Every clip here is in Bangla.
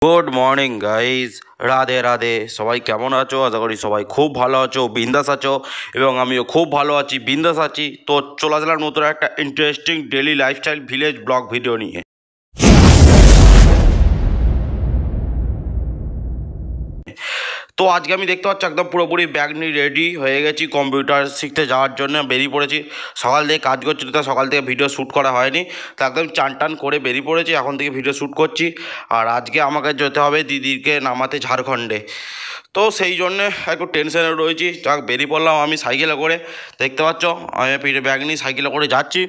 Good morning guys, Radhe Radhe. সবাই কেমন আছো? আশা করি সবাই খুব ভালো আছো, বিন্দাস আছো, এবং আমিও খুব ভালো আছি, বিন্দাস আছি। তো চলে আসলাম নতুন একটা interesting daily lifestyle village blog video নিয়ে। তো আজকে আমি দেখতে পাচ্ছি একদম পুরোপুরি ব্যাগ নিয়ে রেডি হয়ে গেছি কম্পিউটার শিখতে যাওয়ার জন্য বেরিয়ে পড়েছি। সকাল থেকে কাজ করছি, তো সকাল থেকে ভিডিও শ্যুট করা হয়নি, তো একদম চান টান করে বেরিয়ে পড়েছি, এখন থেকে ভিডিও শ্যুট করছি। আর আজকে আমাকে যেতে হবে দিদিকে নামাতে ঝাড়খণ্ডে, তো সেই জন্যে একটু টেনশনে রয়েছি। যাক, বেরিয়ে পড়লাম আমি সাইকেলে করে। দেখতে পাচ্ছ আমি পিঠে ব্যাগ নিয়ে সাইকেলে করে যাচ্ছি।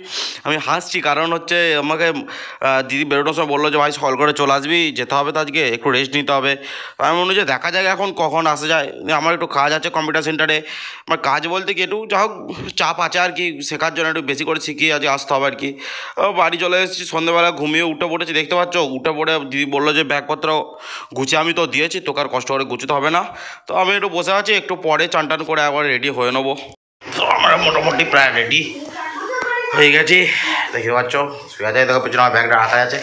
আমি হাসছি কারণ হচ্ছে আমাকে দিদি বেরোনোর সময় বললো যে ভাই সকাল করে চলে আসবি, যেতে হবে তো আজকে, একটু রেস্ট নিতে হবে। আমি মনে হচ্ছে দেখা যাক এখন কখন আসা যায়। আমার একটু কাজ আছে কম্পিউটার সেন্টারে। আমার কাজ বলতে কি একটু যা হোক চাপ আছে আর কি, শেখার জন্য একটু বেশি করে শিখিয়ে আজকে আসতে হবে আর কি। বাড়ি চলে এসেছি, সন্ধ্যেবেলা ঘুমিয়ে উঠে পড়েছি। দেখতে পাচ্ছ উঠে পড়ে দিদি বললো যে ব্যাগপত্র গুছিয়ে, আমি তো দিয়েছি, তোকে আর কষ্ট করে গুছোতে হবে না। তো আমি একটু বসে আছি, একটু পরে চান টান করে একবার রেডি হয়ে নেবো। তো আমরা মোটামুটি প্রায় রেডি হয়ে গেছি। দেখতে পাচ্ছ শুয়ে যায়, দেখো পেছনে আমার ব্যাগটা রাখা আছে।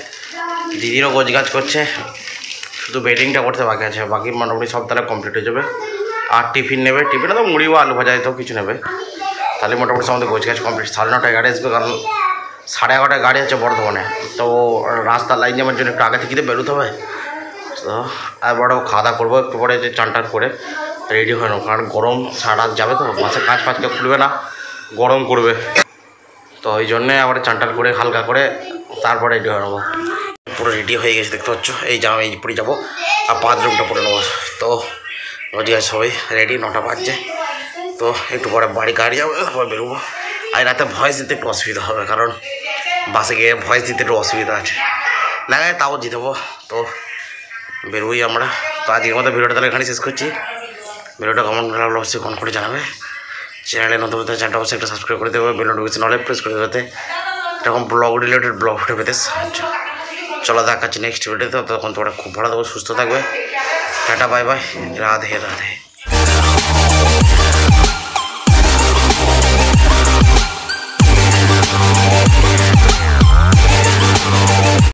দিদিরও গোছগাছ করছে, শুধু বেডিংটা করতে বাকি আছে, বাকি মোটামুটি সব তাহলে কমপ্লিট হয়ে যাবে। আর টিফিন নেবে, টিফিনে তো মুড়ি বা আলু ভাজা তো কিছু নেবে, তাহলে মোটামুটি আমাদের গোছগাছ কমপ্লিট। 9:30 গাড়ি আসবে, কারণ 11:30 গাড়ি আছে বর্ধমানে। তো রাস্তার লাইন যাওয়ার জন্য একটু আগে থেকে বেরোতে হবে। তো এবারও খাওয়া দাওয়া করবো, একটু পরে যে চান টান করে রেডি হয়ে নেবো, কারণ গরম সারা রাত যাবে, তো মাসে কাজ কেউ খুলবে না, গরম করবে। তো ওই জন্যে আবার চান টান করে হালকা করে তারপরে রেডি হয়ে নেবো। পুরো রেডি হয়ে গেছে দেখতে পাচ্ছ, এই জামা এই পরে যাবো আর বাথরুমটা পরে নেবো। তো রোজগার সবাই রেডি, 9টা বাজছে। তো একটু পরে বাড়ি গাড়ি যাবো, তারপর বেরোবো। আর রাতে ভয়েস দিতে একটু অসুবিধা হবে, কারণ বাসে গিয়ে ভয়েস দিতে একটু অসুবিধা আছে, লাগায় তাও দিয়ে দেবো। তো বেরোই আমরা। তো আজকের মতো ভিডিওটা তাহলে এখানে শেষ করছি। ভিডিওটা কেমন লাগলো অবশ্যই কমেন্ট করে জানাবে। চ্যানেলে নতুন চ্যানেলটা অবশ্যই একটা সাবস্ক্রাইব করে দেবে, বেল নোটিফিকেশন অলে প্রেস করে দেবে, এরকম ব্লগ রিলেটেড ব্লগ ভিডিও পেতে সাহায্য। চলো দেখাচ্ছি নেক্সট ভিডিওতে, তখন তোমরা খুব ভালো থাকবে, সুস্থ থাকবে। Tata, bye bye, Radhe Radhe.